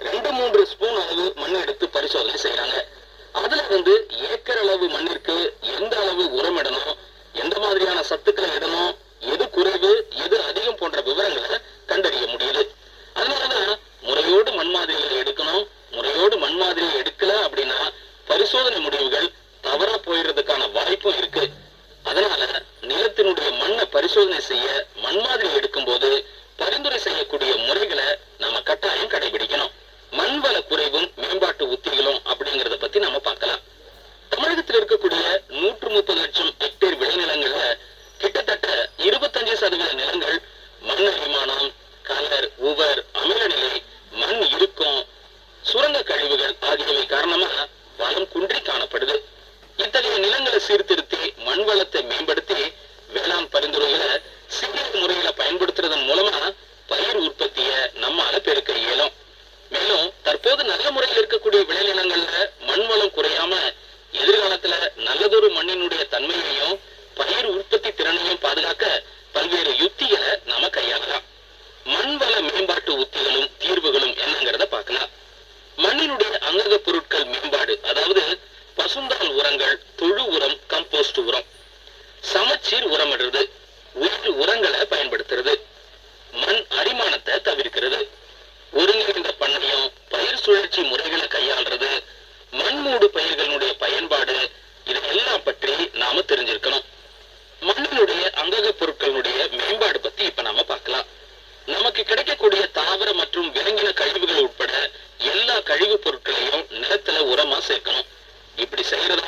2-3 spoon அளவு மண் எடுத்து பரிசோதனை செய்யறாங்க. அதுல வந்து ஏக்கர் அளவு மண்ணிற்கு எந்த அளவு உரமிடணும், எந்த மாதிரியான சத்துக்களை இடணும், எது குறைவு எது அதிகம் போன்ற விவரங்களை கண்டறிய முடியுது. அதனாலதான் முறையோடு மண் மாதிரிகளை எடுக்கணும். முறையோடு மண் மாதிரியை எடுக்கல அப்படின்னா பரிசோதனை முடிவுகள் தவறா போயிடுறதுக்கான வாய்ப்பும் இருக்கு. அதனால நிலத்தினுடைய மண்ணை பரிசோதனை செய்ய மண் மாதிரி எடுக்கும் போது பரிந்துரை செய்யக்கூடிய முறைகளை நாம கட்டாயம் கடைபிடிக்கணும். மண்வள குறைவும் மேம்பாட்டு உத்திகளும் அப்படிங்கறத பத்தி நாம பார்க்கலாம். தமிழகத்தில் இருக்கக்கூடிய 130 லட்சம் ஹெக்டேர் விளைநிலங்கள்ல கிட்டத்தட்ட 25% நிலங்கள் மண் அரிமானம், கலர், உவர், அமிலநிலை, மண் இறுக்கம், சுரங்க கழிவுகள் ஆகியவை காரணமா வளம் குன்றி காணப்படுது. இத்தகைய நிலங்களை சீர்திருத்தி மண் வளத்தை மேம்படுத்தி வேளாண் பரிந்துரைகளை சிறிய முறையில பயன்படுத்துறதன் மூலமா பயிர் உற்பத்தியை நம்மால பெருக்க இயலும். மேலும் தற்போது நல்ல முறையில் இருக்கக்கூடிய விளைநிலங்கள்ல மண் வளம் குறையாம எதிர்காலத்துல நல்லதொரு மண்ணினுடைய தன்மையையும் பயிர் உற்பத்தி திறனையும் பாதுகாக்க பல்வேறு யுத்திகளை நாம கையாளலாம். மண் வள மேம்பாட்டு உத்திகளும் தீர்வுகளும் என்னங்கிறத பார்க்கலாம். மண்ணினுடைய அங்கக பொருட்கள் மேம்பாடு, அதாவது பசுந்தாள் உரங்கள், தொழு உரம், கம்போஸ்ட் உரம், சமச்சீர் உரமிடுறது, உயிர் உரங்களை பயன்படுத்துறது, மண் அரிமானத்தை தவிர்க்கிறது, ஒருங்கிணைந்த பண்ணையம், பயிர் சுழற்சி முறைகளை கையாள்றது, மண்மூடு பயிர்களுடைய பயன்பாடு, இதெல்லாம் பற்றி நாம தெரிஞ்சிருக்கணும். மண்ணினுடைய அங்கக பொருட்களுடைய மேம்பாடு பத்தி இப்ப நாம பார்க்கலாம். நமக்கு கிடைக்கக்கூடிய தாவர மற்றும் விலங்கின கழிவுகள் உட்பட எல்லா கழிவு பொருட்களையும் நிலத்துல உரமா சேர்க்கணும். இப்படி செய்யறதால